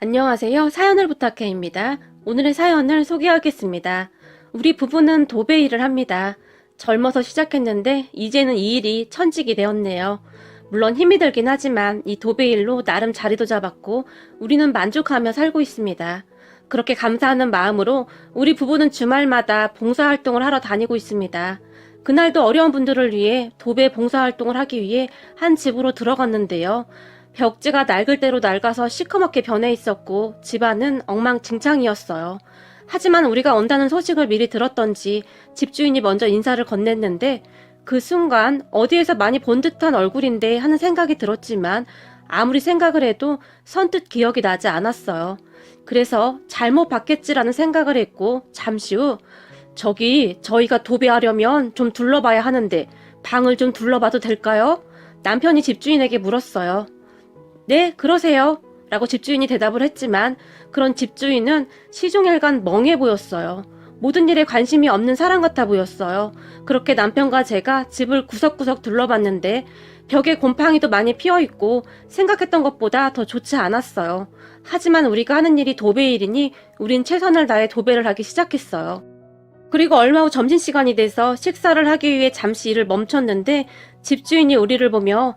안녕하세요. 사연을 부탁해입니다. 오늘의 사연을 소개하겠습니다. 우리 부부는 도배 일을 합니다. 젊어서 시작했는데 이제는 이 일이 천직이 되었네요. 물론 힘이 들긴 하지만 이 도배 일로 나름 자리도 잡았고 우리는 만족하며 살고 있습니다. 그렇게 감사하는 마음으로 우리 부부는 주말마다 봉사활동을 하러 다니고 있습니다. 그날도 어려운 분들을 위해 도배 봉사활동을 하기 위해 한 집으로 들어갔는데요. 벽지가 낡을 대로 낡아서 시커멓게 변해 있었고 집안은 엉망진창이었어요. 하지만 우리가 온다는 소식을 미리 들었던지 집주인이 먼저 인사를 건넸는데 그 순간 어디에서 많이 본 듯한 얼굴인데 하는 생각이 들었지만 아무리 생각을 해도 선뜻 기억이 나지 않았어요. 그래서 잘못 봤겠지라는 생각을 했고 잠시 후 저희가 도배하려면 좀 둘러봐야 하는데 방을 좀 둘러봐도 될까요? 남편이 집주인에게 물었어요. 네, 그러세요. 라고 집주인이 대답을 했지만 그런 집주인은 시종일관 멍해 보였어요. 모든 일에 관심이 없는 사람 같아 보였어요. 그렇게 남편과 제가 집을 구석구석 둘러봤는데 벽에 곰팡이도 많이 피어있고 생각했던 것보다 더 좋지 않았어요. 하지만 우리가 하는 일이 도배 일이니 우린 최선을 다해 도배를 하기 시작했어요. 그리고 얼마 후 점심시간이 돼서 식사를 하기 위해 잠시 일을 멈췄는데 집주인이 우리를 보며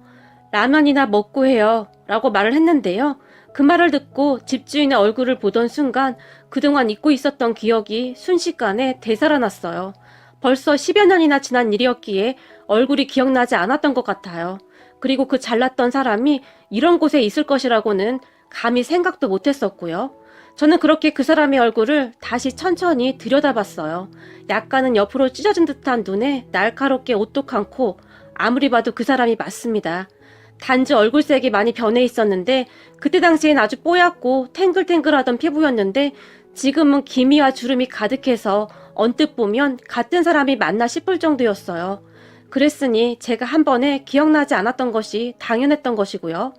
라면이나 먹고 해요 라고 말을 했는데요. 그 말을 듣고 집주인의 얼굴을 보던 순간 그동안 잊고 있었던 기억이 순식간에 되살아났어요. 벌써 10여 년이나 지난 일이었기에 얼굴이 기억나지 않았던 것 같아요. 그리고 그 잘났던 사람이 이런 곳에 있을 것이라고는 감히 생각도 못했었고요. 저는 그렇게 그 사람의 얼굴을 다시 천천히 들여다봤어요. 약간은 옆으로 찢어진 듯한 눈에 날카롭게 오똑한 코, 아무리 봐도 그 사람이 맞습니다. 단지 얼굴색이 많이 변해 있었는데 그때 당시엔 아주 뽀얗고 탱글탱글하던 피부였는데 지금은 기미와 주름이 가득해서 언뜻 보면 같은 사람이 맞나 싶을 정도였어요. 그랬으니 제가 한 번에 기억나지 않았던 것이 당연했던 것이고요.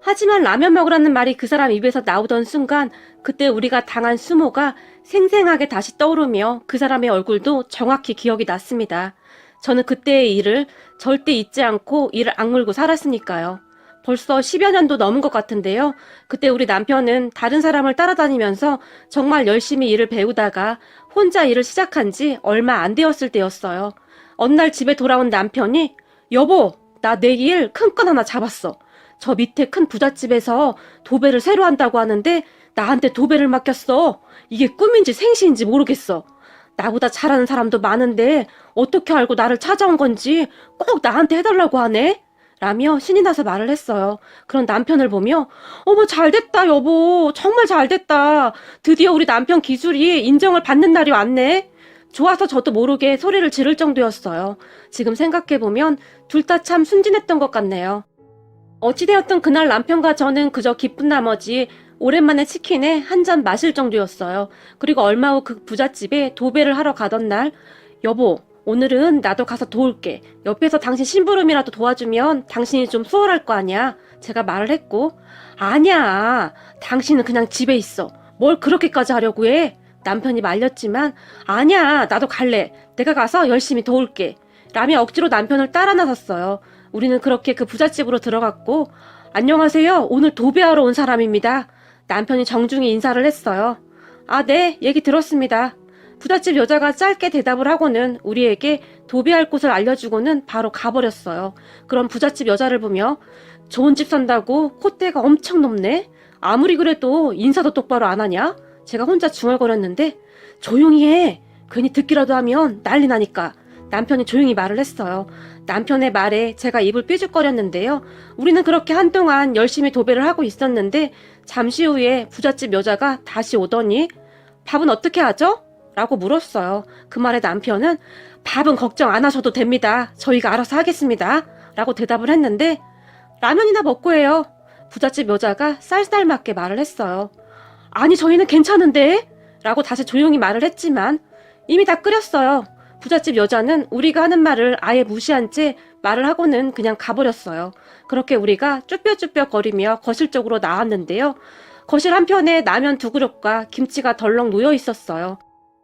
하지만 라면 먹으라는 말이 그 사람 입에서 나오던 순간 그때 우리가 당한 수모가 생생하게 다시 떠오르며 그 사람의 얼굴도 정확히 기억이 났습니다. 저는 그때의 일을 절대 잊지 않고 이를 악물고 살았으니까요. 벌써 10여 년도 넘은 것 같은데요. 그때 우리 남편은 다른 사람을 따라다니면서 정말 열심히 일을 배우다가 혼자 일을 시작한 지 얼마 안 되었을 때였어요. 어느 날 집에 돌아온 남편이 여보, 나 내일 큰 건 하나 잡았어. 저 밑에 큰 부잣집에서 도배를 새로 한다고 하는데 나한테 도배를 맡겼어. 이게 꿈인지 생시인지 모르겠어. 나보다 잘하는 사람도 많은데 어떻게 알고 나를 찾아온 건지 꼭 나한테 해달라고 하네? 라며 신이 나서 말을 했어요. 그런 남편을 보며 어머 잘됐다 여보 정말 잘됐다. 드디어 우리 남편 기술이 인정을 받는 날이 왔네. 좋아서 저도 모르게 소리를 지를 정도였어요. 지금 생각해보면 둘 다 참 순진했던 것 같네요. 어찌되었든 그날 남편과 저는 그저 기쁜 나머지 오랜만에 치킨에 한 잔 마실 정도였어요. 그리고 얼마 후 그 부잣집에 도배를 하러 가던 날 여보 오늘은 나도 가서 도울게. 옆에서 당신 심부름이라도 도와주면 당신이 좀 수월할 거 아니야. 제가 말을 했고 아니야 당신은 그냥 집에 있어. 뭘 그렇게까지 하려고 해. 남편이 말렸지만 아니야 나도 갈래. 내가 가서 열심히 도울게. 라며 억지로 남편을 따라 나섰어요. 우리는 그렇게 그 부잣집으로 들어갔고 안녕하세요. 오늘 도배하러 온 사람입니다. 남편이 정중히 인사를 했어요. 아, 네. 얘기 들었습니다. 부잣집 여자가 짧게 대답을 하고는 우리에게 도배할 곳을 알려주고는 바로 가버렸어요. 그럼 부잣집 여자를 보며 좋은 집 산다고 콧대가 엄청 높네? 아무리 그래도 인사도 똑바로 안 하냐? 제가 혼자 중얼거렸는데 조용히 해. 괜히 듣기라도 하면 난리 나니까. 남편이 조용히 말을 했어요. 남편의 말에 제가 입을 삐죽거렸는데요. 우리는 그렇게 한동안 열심히 도배를 하고 있었는데 잠시 후에 부잣집 여자가 다시 오더니 밥은 어떻게 하죠? 라고 물었어요. 그 말에 남편은 밥은 걱정 안 하셔도 됩니다. 저희가 알아서 하겠습니다. 라고 대답을 했는데 라면이나 먹고 해요. 부잣집 여자가 쌀쌀맞게 말을 했어요. 아니 저희는 괜찮은데? 라고 다시 조용히 말을 했지만 이미 다 끓였어요. 부잣집 여자는 우리가 하는 말을 아예 무시한 채 말을 하고는 그냥 가버렸어요. 그렇게 우리가 쭈뼛쭈뼛거리며 거실 쪽으로 나왔는데요. 거실 한편에 라면 두 그릇과 김치가 덜렁 놓여 있었어요.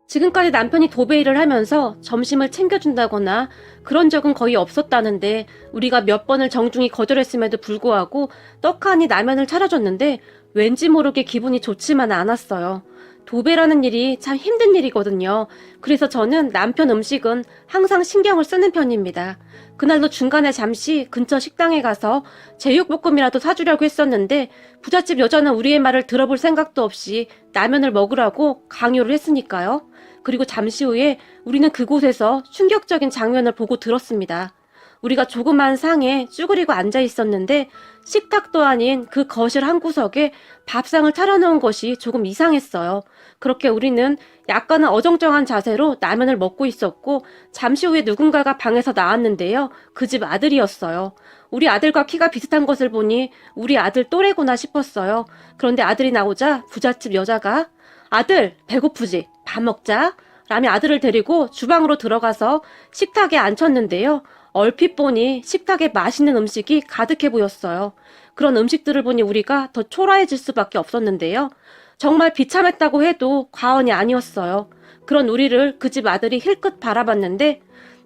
지금까지 남편이 도배 일을 하면서 점심을 챙겨준다거나 그런 적은 거의 없었다는데 우리가 몇 번을 정중히 거절했음에도 불구하고 떡하니 라면을 차려줬는데 왠지 모르게 기분이 좋지만 않았어요. 도배라는 일이 참 힘든 일이거든요. 그래서 저는 남편 음식은 항상 신경을 쓰는 편입니다. 그날도 중간에 잠시 근처 식당에 가서 제육볶음이라도 사주려고 했었는데 부잣집 여자는 우리의 말을 들어볼 생각도 없이 라면을 먹으라고 강요를 했으니까요. 그리고 잠시 후에 우리는 그곳에서 충격적인 장면을 보고 들었습니다. 우리가 조그만 상에 쭈그리고 앉아 있었는데 식탁도 아닌 그 거실 한 구석에 밥상을 차려놓은 것이 조금 이상했어요. 그렇게 우리는 약간은 어정쩡한 자세로 라면을 먹고 있었고 잠시 후에 누군가가 방에서 나왔는데요. 그 집 아들이었어요. 우리 아들과 키가 비슷한 것을 보니 우리 아들 또래구나 싶었어요. 그런데 아들이 나오자 부잣집 여자가 아들 배고프지? 밥 먹자. 라며 아들을 데리고 주방으로 들어가서 식탁에 앉혔는데요. 얼핏 보니 식탁에 맛있는 음식이 가득해 보였어요. 그런 음식들을 보니 우리가 더 초라해질 수밖에 없었는데요. 정말 비참했다고 해도 과언이 아니었어요. 그런 우리를 그 집 아들이 힐끗 바라봤는데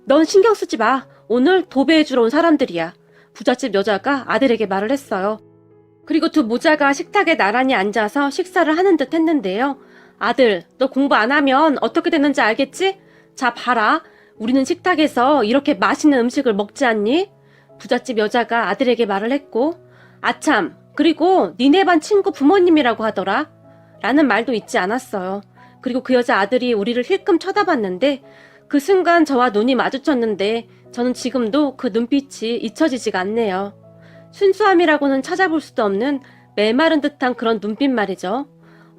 넌 신경 쓰지 마. 오늘 도배해주러 온 사람들이야. 부잣집 여자가 아들에게 말을 했어요. 그리고 두 모자가 식탁에 나란히 앉아서 식사를 하는 듯 했는데요. 아들, 너 공부 안 하면 어떻게 되는지 알겠지? 자, 봐라. 우리는 식탁에서 이렇게 맛있는 음식을 먹지 않니? 부잣집 여자가 아들에게 말을 했고, 아참, 그리고 니네 반 친구 부모님이라고 하더라. 라는 말도 잊지 않았어요. 그리고 그 여자 아들이 우리를 힐끔 쳐다봤는데, 그 순간 저와 눈이 마주쳤는데, 저는 지금도 그 눈빛이 잊혀지지가 않네요. 순수함이라고는 찾아볼 수도 없는 메마른 듯한 그런 눈빛 말이죠.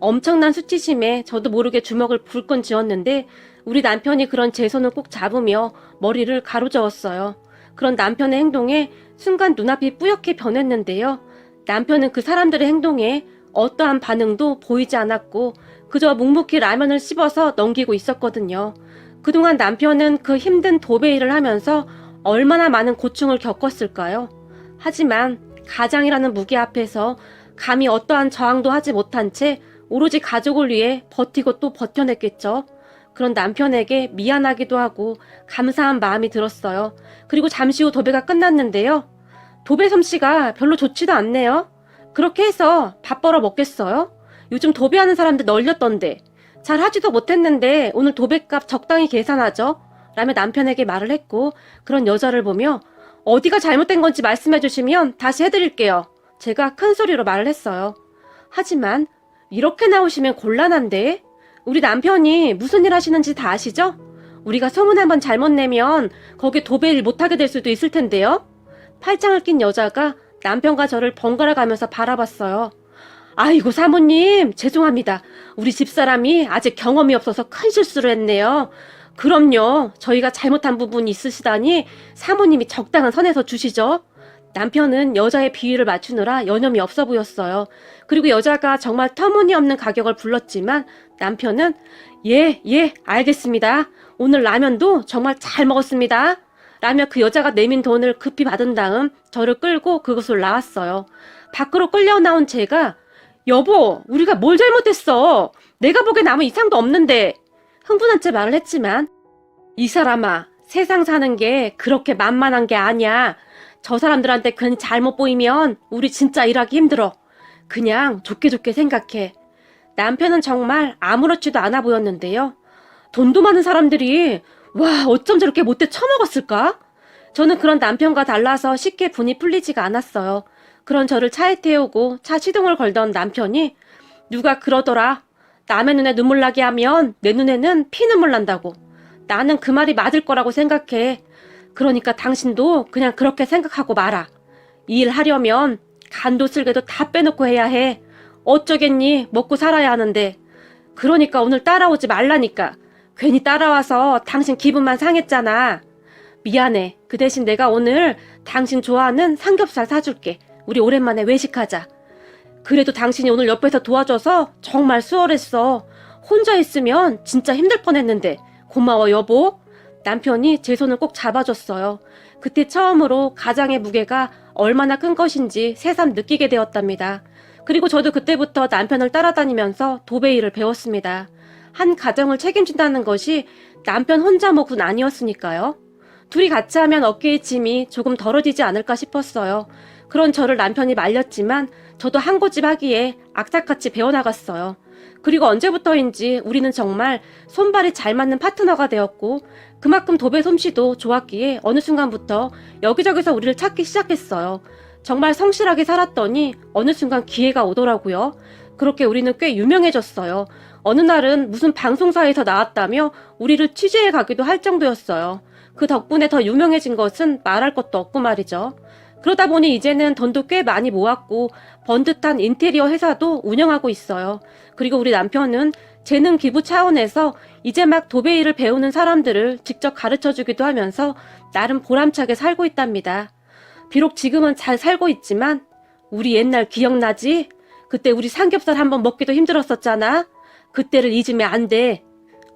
엄청난 수치심에 저도 모르게 주먹을 불끈 쥐었는데 우리 남편이 그런 제 손을 꼭 잡으며 머리를 가로저었어요. 그런 남편의 행동에 순간 눈앞이 뿌옇게 변했는데요. 남편은 그 사람들의 행동에 어떠한 반응도 보이지 않았고 그저 묵묵히 라면을 씹어서 넘기고 있었거든요. 그동안 남편은 그 힘든 도배 일을 하면서 얼마나 많은 고충을 겪었을까요? 하지만 가장이라는 무게 앞에서 감히 어떠한 저항도 하지 못한 채 오로지 가족을 위해 버티고 또 버텨냈겠죠. 그런 남편에게 미안하기도 하고 감사한 마음이 들었어요. 그리고 잠시 후 도배가 끝났는데요. 도배 솜씨가 별로 좋지도 않네요. 그렇게 해서 밥 벌어 먹겠어요? 요즘 도배하는 사람들 널렸던데. 잘 하지도 못했는데 오늘 도배값 적당히 계산하죠. 라며 남편에게 말을 했고 그런 여자를 보며 어디가 잘못된 건지 말씀해 주시면 다시 해드릴게요. 제가 큰 소리로 말을 했어요. 하지만 이렇게 나오시면 곤란한데? 우리 남편이 무슨 일 하시는지 다 아시죠? 우리가 소문 한번 잘못 내면 거기 도배일 못하게 될 수도 있을 텐데요. 팔짱을 낀 여자가 남편과 저를 번갈아 가면서 바라봤어요. 아이고 사모님 죄송합니다. 우리 집사람이 아직 경험이 없어서 큰 실수를 했네요. 그럼요. 저희가 잘못한 부분이 있으시다니 사모님이 적당한 선에서 주시죠. 남편은 여자의 비위를 맞추느라 여념이 없어 보였어요. 그리고 여자가 정말 터무니없는 가격을 불렀지만 남편은 예, 알겠습니다. 오늘 라면도 정말 잘 먹었습니다. 라며 그 여자가 내민 돈을 급히 받은 다음 저를 끌고 그곳을 나왔어요. 밖으로 끌려 나온 제가 여보, 우리가 뭘 잘못했어? 내가 보기엔 아무 이상도 없는데. 흥분한 채 말을 했지만 이 사람아, 세상 사는 게 그렇게 만만한 게 아니야. 저 사람들한테 괜히 잘못 보이면 우리 진짜 일하기 힘들어. 그냥 좋게 생각해. 남편은 정말 아무렇지도 않아 보였는데요. 돈도 많은 사람들이 와 어쩜 저렇게 못돼 처먹었을까? 저는 그런 남편과 달라서 쉽게 분이 풀리지가 않았어요. 그런 저를 차에 태우고 차 시동을 걸던 남편이 누가 그러더라. 남의 눈에 눈물 나게 하면 내 눈에는 피눈물 난다고. 나는 그 말이 맞을 거라고 생각해. 그러니까 당신도 그냥 그렇게 생각하고 말아. 이 일 하려면 간도 쓸개도 다 빼놓고 해야 해. 어쩌겠니? 먹고 살아야 하는데. 그러니까 오늘 따라오지 말라니까. 괜히 따라와서 당신 기분만 상했잖아. 미안해. 그 대신 내가 오늘 당신 좋아하는 삼겹살 사줄게. 우리 오랜만에 외식하자. 그래도 당신이 오늘 옆에서 도와줘서 정말 수월했어. 혼자 있으면 진짜 힘들 뻔했는데. 고마워 여보. 남편이 제 손을 꼭 잡아줬어요. 그때 처음으로 가장의 무게가 얼마나 큰 것인지 새삼 느끼게 되었답니다. 그리고 저도 그때부터 남편을 따라다니면서 도배 일을 배웠습니다. 한 가정을 책임진다는 것이 남편 혼자 몫은 아니었으니까요. 둘이 같이 하면 어깨의 짐이 조금 덜어지지 않을까 싶었어요. 그런 저를 남편이 말렸지만 저도 한 고집 하기에 악착같이 배워나갔어요. 그리고 언제부터인지 우리는 정말 손발이 잘 맞는 파트너가 되었고 그만큼 도배 솜씨도 좋았기에 어느 순간부터 여기저기서 우리를 찾기 시작했어요. 정말 성실하게 살았더니 어느 순간 기회가 오더라고요. 그렇게 우리는 꽤 유명해졌어요. 어느 날은 무슨 방송사에서 나왔다며 우리를 취재해 가기도 할 정도였어요. 그 덕분에 더 유명해진 것은 말할 것도 없고 말이죠. 그러다 보니 이제는 돈도 꽤 많이 모았고 번듯한 인테리어 회사도 운영하고 있어요. 그리고 우리 남편은 재능 기부 차원에서 이제 막 도배 일을 배우는 사람들을 직접 가르쳐주기도 하면서 나름 보람차게 살고 있답니다. 비록 지금은 잘 살고 있지만 우리 옛날 기억나지? 그때 우리 삼겹살 한번 먹기도 힘들었었잖아. 그때를 잊으면 안 돼.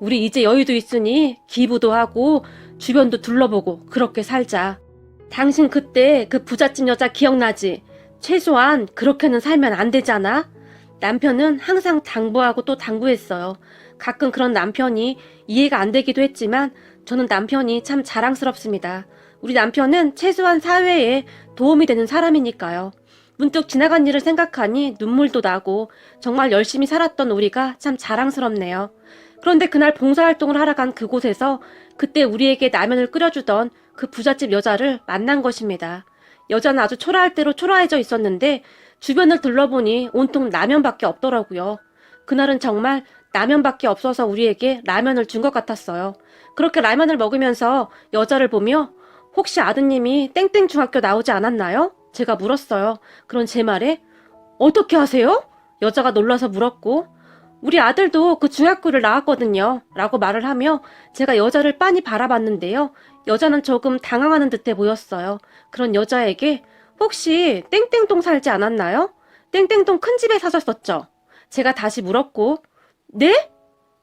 우리 이제 여유도 있으니 기부도 하고 주변도 둘러보고 그렇게 살자. 당신 그때 그 부잣집 여자 기억나지? 최소한 그렇게는 살면 안 되잖아? 남편은 항상 당부하고 또 당부했어요. 가끔 그런 남편이 이해가 안 되기도 했지만 저는 남편이 참 자랑스럽습니다. 우리 남편은 최소한 사회에 도움이 되는 사람이니까요. 문득 지나간 일을 생각하니 눈물도 나고 정말 열심히 살았던 우리가 참 자랑스럽네요. 그런데 그날 봉사활동을 하러 간 그곳에서 그때 우리에게 라면을 끓여주던 그 부잣집 여자를 만난 것입니다. 여자는 아주 초라할 대로 초라해져 있었는데 주변을 둘러보니 온통 라면밖에 없더라고요. 그날은 정말 라면밖에 없어서 우리에게 라면을 준 것 같았어요. 그렇게 라면을 먹으면서 여자를 보며 혹시 아드님이 땡땡 중학교 나오지 않았나요? 제가 물었어요. 그런 제 말에 어떻게 하세요? 여자가 놀라서 물었고 우리 아들도 그 중학교를 나왔거든요. 라고 말을 하며 제가 여자를 빤히 바라봤는데요. 여자는 조금 당황하는 듯해 보였어요. 그런 여자에게 혹시 땡땡동 살지 않았나요? 땡땡동 큰 집에 사셨었죠? 제가 다시 물었고 네?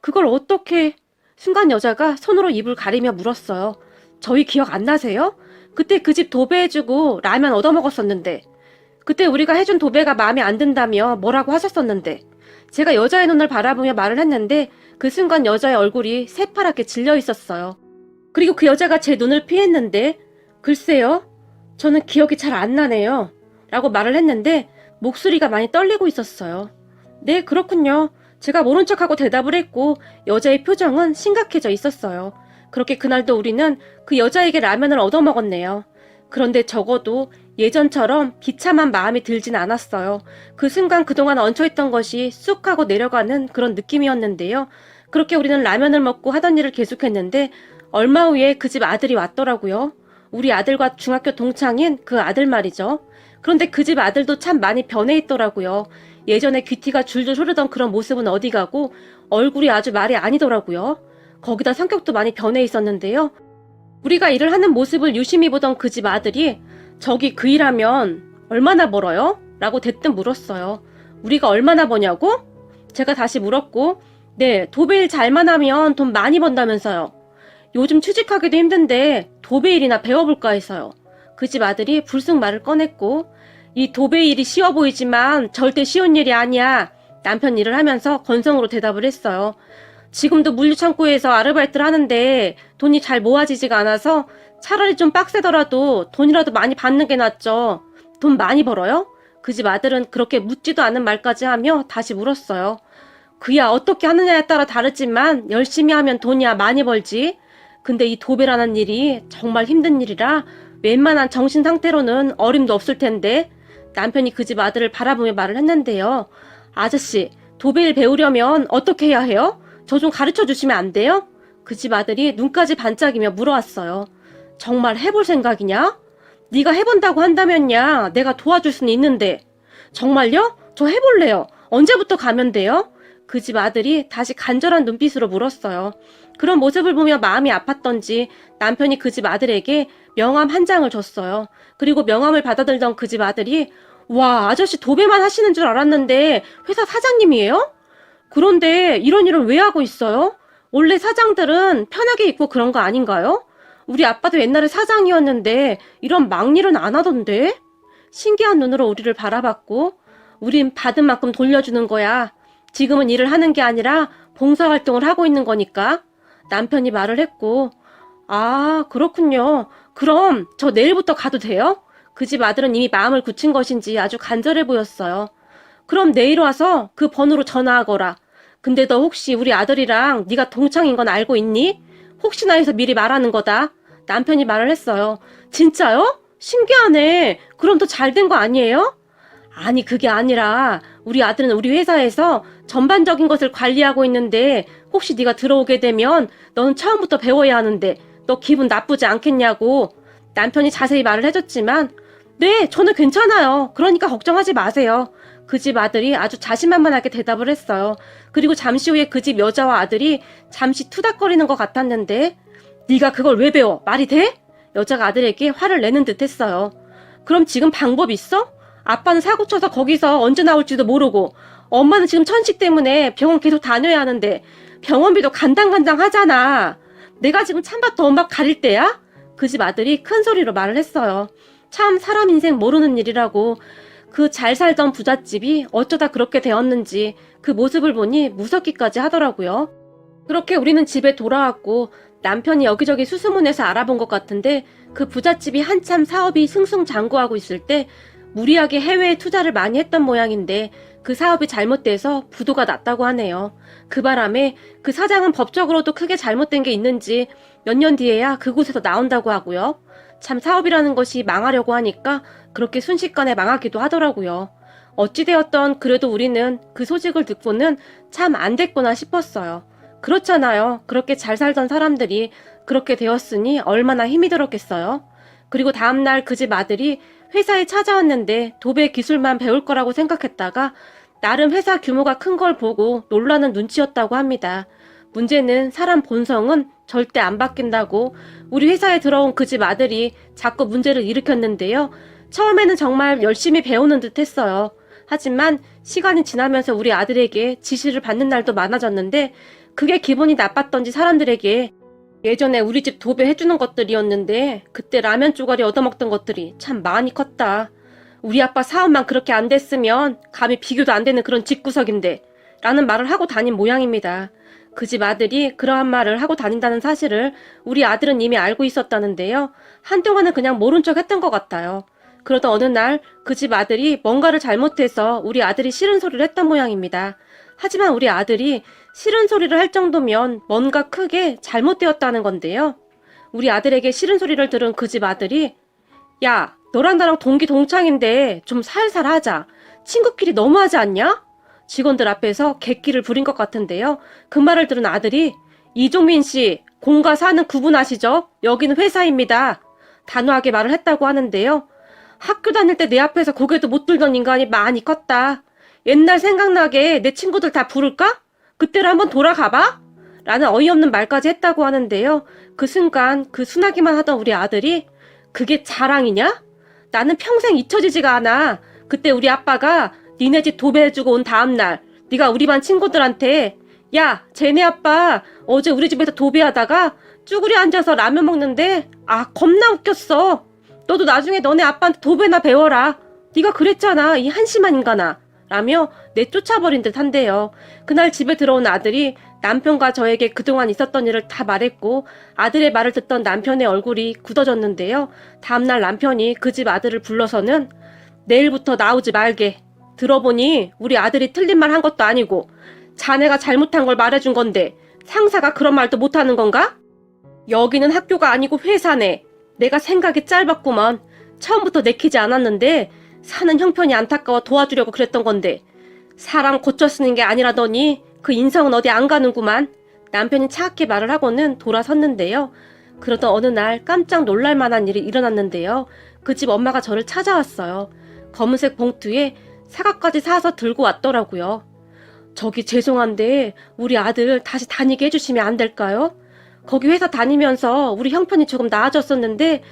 그걸 어떻게... 순간 여자가 손으로 입을 가리며 물었어요. 저희 기억 안 나세요? 그때 그 집 도배해주고 라면 얻어먹었었는데 그때 우리가 해준 도배가 마음에 안 든다며 뭐라고 하셨었는데 제가 여자의 눈을 바라보며 말을 했는데 그 순간 여자의 얼굴이 새파랗게 질려 있었어요. 그리고 그 여자가 제 눈을 피했는데 글쎄요, 저는 기억이 잘 안 나네요. 라고 말을 했는데 목소리가 많이 떨리고 있었어요. 네, 그렇군요. 제가 모른 척하고 대답을 했고 여자의 표정은 심각해져 있었어요. 그렇게 그날도 우리는 그 여자에게 라면을 얻어먹었네요. 그런데 적어도 예전처럼 비참한 마음이 들진 않았어요. 그 순간 그동안 얹혀있던 것이 쑥 하고 내려가는 그런 느낌이었는데요. 그렇게 우리는 라면을 먹고 하던 일을 계속했는데 얼마 후에 그 집 아들이 왔더라고요. 우리 아들과 중학교 동창인 그 아들 말이죠. 그런데 그 집 아들도 참 많이 변해 있더라고요. 예전에 귀티가 줄줄 흐르던 그런 모습은 어디 가고 얼굴이 아주 말이 아니더라고요. 거기다 성격도 많이 변해 있었는데요. 우리가 일을 하는 모습을 유심히 보던 그 집 아들이 저기 그 일하면 얼마나 벌어요? 라고 대뜸 물었어요. 우리가 얼마나 버냐고? 제가 다시 물었고 네, 도배일 잘만 하면 돈 많이 번다면서요. 요즘 취직하기도 힘든데 도배일이나 배워볼까 해서요. 그 집 아들이 불쑥 말을 꺼냈고 이 도배일이 쉬워 보이지만 절대 쉬운 일이 아니야. 남편 일을 하면서 건성으로 대답을 했어요. 지금도 물류창고에서 아르바이트를 하는데 돈이 잘 모아지지가 않아서 차라리 좀 빡세더라도 돈이라도 많이 받는 게 낫죠. 돈 많이 벌어요? 그 집 아들은 그렇게 묻지도 않은 말까지 하며 다시 물었어요. 그야 어떻게 하느냐에 따라 다르지만 열심히 하면 돈이야 많이 벌지. 근데 이 도배라는 일이 정말 힘든 일이라 웬만한 정신 상태로는 어림도 없을 텐데. 남편이 그 집 아들을 바라보며 말을 했는데요. 아저씨, 도배일 배우려면 어떻게 해야 해요? 저 좀 가르쳐 주시면 안 돼요? 그 집 아들이 눈까지 반짝이며 물어왔어요. 정말 해볼 생각이냐? 네가 해본다고 한다면야 내가 도와줄 수는 있는데. 정말요? 저 해볼래요. 언제부터 가면 돼요? 그 집 아들이 다시 간절한 눈빛으로 물었어요. 그런 모습을 보며 마음이 아팠던지 남편이 그 집 아들에게 명함 한 장을 줬어요. 그리고 명함을 받아들던 그 집 아들이 와, 아저씨 도배만 하시는 줄 알았는데 회사 사장님이에요? 그런데 이런 일을 왜 하고 있어요? 원래 사장들은 편하게 입고 그런 거 아닌가요? 우리 아빠도 옛날에 사장이었는데 이런 막일은 안 하던데? 신기한 눈으로 우리를 바라봤고 우린 받은 만큼 돌려주는 거야. 지금은 일을 하는 게 아니라 봉사활동을 하고 있는 거니까. 남편이 말을 했고, 아, 그렇군요. 그럼 저 내일부터 가도 돼요? 그 집 아들은 이미 마음을 굳힌 것인지 아주 간절해 보였어요. 그럼 내일 와서 그 번호로 전화하거라. 근데 너 혹시 우리 아들이랑 네가 동창인 건 알고 있니? 혹시나 해서 미리 말하는 거다. 남편이 말을 했어요. 진짜요? 신기하네. 그럼 더 잘 된 거 아니에요? 아니, 그게 아니라 우리 아들은 우리 회사에서 전반적인 것을 관리하고 있는데 혹시 네가 들어오게 되면 너는 처음부터 배워야 하는데 너 기분 나쁘지 않겠냐고. 남편이 자세히 말을 해줬지만 네, 저는 괜찮아요. 그러니까 걱정하지 마세요. 그 집 아들이 아주 자신만만하게 대답을 했어요. 그리고 잠시 후에 그 집 여자와 아들이 잠시 투닥거리는 것 같았는데 네가 그걸 왜 배워? 말이 돼? 여자가 아들에게 화를 내는 듯 했어요. 그럼 지금 방법 있어? 아빠는 사고 쳐서 거기서 언제 나올지도 모르고 엄마는 지금 천식 때문에 병원 계속 다녀야 하는데 병원비도 간당간당 하잖아. 내가 지금 찬밥도 엄마 가릴 때야? 그 집 아들이 큰 소리로 말을 했어요. 참 사람 인생 모르는 일이라고. 그 잘 살던 부잣집이 어쩌다 그렇게 되었는지 그 모습을 보니 무섭기까지 하더라고요. 그렇게 우리는 집에 돌아왔고 남편이 여기저기 수소문해서 알아본 것 같은데 그 부잣집이 한참 사업이 승승장구하고 있을 때 무리하게 해외에 투자를 많이 했던 모양인데 그 사업이 잘못돼서 부도가 났다고 하네요. 그 바람에 그 사장은 법적으로도 크게 잘못된 게 있는지 몇 년 뒤에야 그곳에서 나온다고 하고요. 참 사업이라는 것이 망하려고 하니까 그렇게 순식간에 망하기도 하더라고요. 어찌되었던 그래도 우리는 그 소식을 듣고는 참 안 됐구나 싶었어요. 그렇잖아요. 그렇게 잘 살던 사람들이 그렇게 되었으니 얼마나 힘이 들었겠어요. 그리고 다음날 그 집 아들이 회사에 찾아왔는데 도배 기술만 배울 거라고 생각했다가 나름 회사 규모가 큰 걸 보고 놀라는 눈치였다고 합니다. 문제는 사람 본성은 절대 안 바뀐다고 우리 회사에 들어온 그 집 아들이 자꾸 문제를 일으켰는데요. 처음에는 정말 열심히 배우는 듯 했어요. 하지만 시간이 지나면서 우리 아들에게 지시를 받는 날도 많아졌는데 그게 기분이 나빴던지 사람들에게 예전에 우리 집 도배 해주는 것들이었는데 그때 라면 쪼가리 얻어먹던 것들이 참 많이 컸다. 우리 아빠 사업만 그렇게 안 됐으면 감히 비교도 안 되는 그런 집구석인데 라는 말을 하고 다닌 모양입니다. 그 집 아들이 그러한 말을 하고 다닌다는 사실을 우리 아들은 이미 알고 있었다는데요. 한동안은 그냥 모른 척 했던 것 같아요. 그러던 어느 날 그 집 아들이 뭔가를 잘못해서 우리 아들이 싫은 소리를 했던 모양입니다. 하지만 우리 아들이 싫은 소리를 할 정도면 뭔가 크게 잘못되었다는 건데요. 우리 아들에게 싫은 소리를 들은 그 집 아들이 야, 너랑 나랑 동기 동창인데 좀 살살 하자. 친구끼리 너무하지 않냐? 직원들 앞에서 객기를 부린 것 같은데요. 그 말을 들은 아들이 이종민 씨, 공과 사는 구분하시죠? 여기는 회사입니다. 단호하게 말을 했다고 하는데요. 학교 다닐 때 내 앞에서 고개도 못 들던 인간이 많이 컸다. 옛날 생각나게 내 친구들 다 부를까? 그때로 한번 돌아가봐? 라는 어이없는 말까지 했다고 하는데요. 그 순간 그 순하기만 하던 우리 아들이 그게 자랑이냐? 나는 평생 잊혀지지가 않아. 그때 우리 아빠가 니네 집 도배해주고 온 다음날 네가 우리 반 친구들한테 야, 쟤네 아빠 어제 우리 집에서 도배하다가 쭈그려 앉아서 라면 먹는데 겁나 웃겼어. 너도 나중에 너네 아빠한테 도배나 배워라. 네가 그랬잖아, 이 한심한 인간아. 라며 내쫓아버린 듯 한데요. 그날 집에 들어온 아들이 남편과 저에게 그동안 있었던 일을 다 말했고 아들의 말을 듣던 남편의 얼굴이 굳어졌는데요. 다음날 남편이 그 집 아들을 불러서는 내일부터 나오지 말게. 들어보니 우리 아들이 틀린 말 한 것도 아니고 자네가 잘못한 걸 말해준 건데 상사가 그런 말도 못하는 건가? 여기는 학교가 아니고 회사네. 내가 생각이 짧았구먼. 처음부터 내키지 않았는데 사는 형편이 안타까워 도와주려고 그랬던 건데 사람 고쳐 쓰는 게 아니라더니 그 인성은 어디 안 가는구만. 남편이 차갑게 말을 하고는 돌아섰는데요. 그러던 어느 날 깜짝 놀랄 만한 일이 일어났는데요. 그 집 엄마가 저를 찾아왔어요. 검은색 봉투에 사과까지 사서 들고 왔더라고요. 저기 죄송한데 우리 아들 다시 다니게 해주시면 안 될까요? 거기 회사 다니면서 우리 형편이 조금 나아졌었는데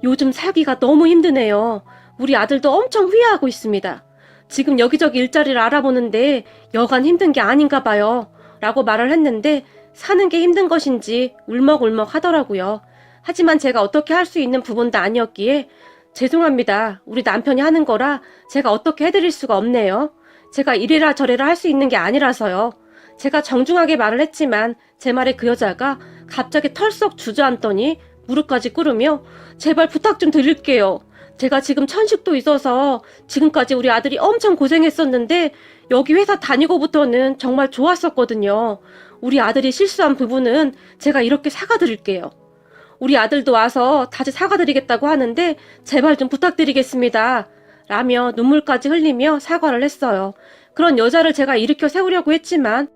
요즘 살기가 너무 힘드네요. 우리 아들도 엄청 후회하고 있습니다. 지금 여기저기 일자리를 알아보는데 여간 힘든 게 아닌가 봐요. 라고 말을 했는데 사는 게 힘든 것인지 울먹울먹 하더라고요. 하지만 제가 어떻게 할 수 있는 부분도 아니었기에 죄송합니다. 우리 남편이 하는 거라 제가 어떻게 해드릴 수가 없네요. 제가 이래라 저래라 할 수 있는 게 아니라서요. 제가 정중하게 말을 했지만 제 말에 그 여자가 갑자기 털썩 주저앉더니 무릎까지 꿇으며 제발 부탁 좀 드릴게요. 제가 지금 천식도 있어서 지금까지 우리 아들이 엄청 고생했었는데 여기 회사 다니고부터는 정말 좋았었거든요. 우리 아들이 실수한 부분은 제가 이렇게 사과드릴게요. 우리 아들도 와서 다시 사과드리겠다고 하는데 제발 좀 부탁드리겠습니다. 라며 눈물까지 흘리며 사과를 했어요. 그런 여자를 제가 일으켜 세우려고 했지만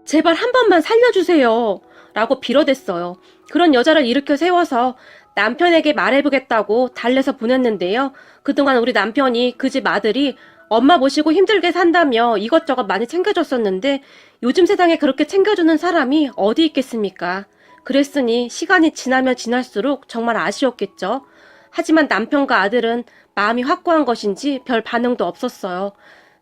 제발 한 번만 살려주세요. 라고 빌어댔어요. 그런 여자를 일으켜 세워서 남편에게 말해보겠다고 달래서 보냈는데요. 그동안 우리 남편이 그 집 아들이 엄마 모시고 힘들게 산다며 이것저것 많이 챙겨줬었는데 요즘 세상에 그렇게 챙겨주는 사람이 어디 있겠습니까? 그랬으니 시간이 지나면 지날수록 정말 아쉬웠겠죠. 하지만 남편과 아들은 마음이 확고한 것인지 별 반응도 없었어요.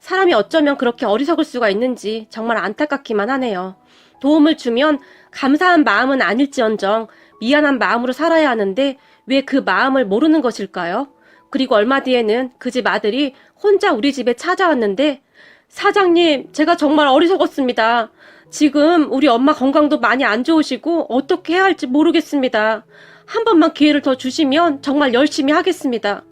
사람이 어쩌면 그렇게 어리석을 수가 있는지 정말 안타깝기만 하네요. 도움을 주면 감사한 마음은 아닐지언정 미안한 마음으로 살아야 하는데 왜 그 마음을 모르는 것일까요? 그리고 얼마 뒤에는 그 집 아들이 혼자 우리 집에 찾아왔는데 사장님, 제가 정말 어리석었습니다. 지금 우리 엄마 건강도 많이 안 좋으시고 어떻게 해야 할지 모르겠습니다. 한 번만 기회를 더 주시면 정말 열심히 하겠습니다.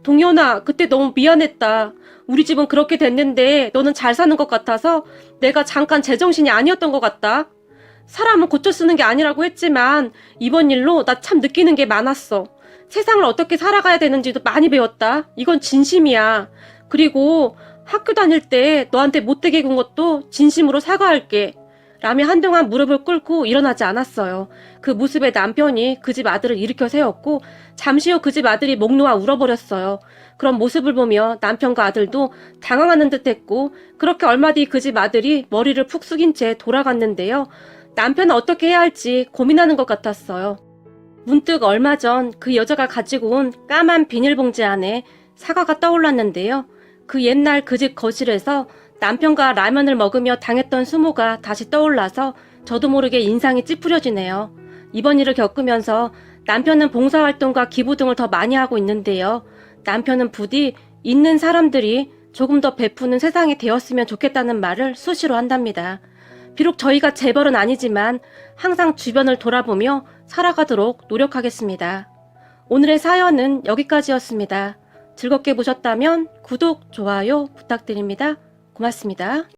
동현아, 그때 너무 미안했다. 우리 집은 그렇게 됐는데 너는 잘 사는 것 같아서 내가 잠깐 제정신이 아니었던 것 같다. 사람은 고쳐 쓰는 게 아니라고 했지만 이번 일로 나 참 느끼는 게 많았어. 세상을 어떻게 살아가야 되는지도 많이 배웠다. 이건 진심이야. 그리고 학교 다닐 때 너한테 못되게 군 것도 진심으로 사과할게. 라며 한동안 무릎을 꿇고 일어나지 않았어요. 그 모습에 남편이 그 집 아들을 일으켜 세웠고 잠시 후 그 집 아들이 목 놓아 울어버렸어요. 그런 모습을 보며 남편과 아들도 당황하는 듯 했고 그렇게 얼마 뒤 그 집 아들이 머리를 푹 숙인 채 돌아갔는데요. 남편은 어떻게 해야 할지 고민하는 것 같았어요. 문득 얼마 전 그 여자가 가지고 온 까만 비닐봉지 안에 사과가 떠올랐는데요. 그 옛날 그 집 거실에서 남편과 라면을 먹으며 당했던 수모가 다시 떠올라서 저도 모르게 인상이 찌푸려지네요. 이번 일을 겪으면서 남편은 봉사활동과 기부 등을 더 많이 하고 있는데요. 남편은 부디 있는 사람들이 조금 더 베푸는 세상이 되었으면 좋겠다는 말을 수시로 한답니다. 비록 저희가 재벌은 아니지만 항상 주변을 돌아보며 살아가도록 노력하겠습니다. 오늘의 사연은 여기까지였습니다. 즐겁게 보셨다면 구독, 좋아요 부탁드립니다. 고맙습니다.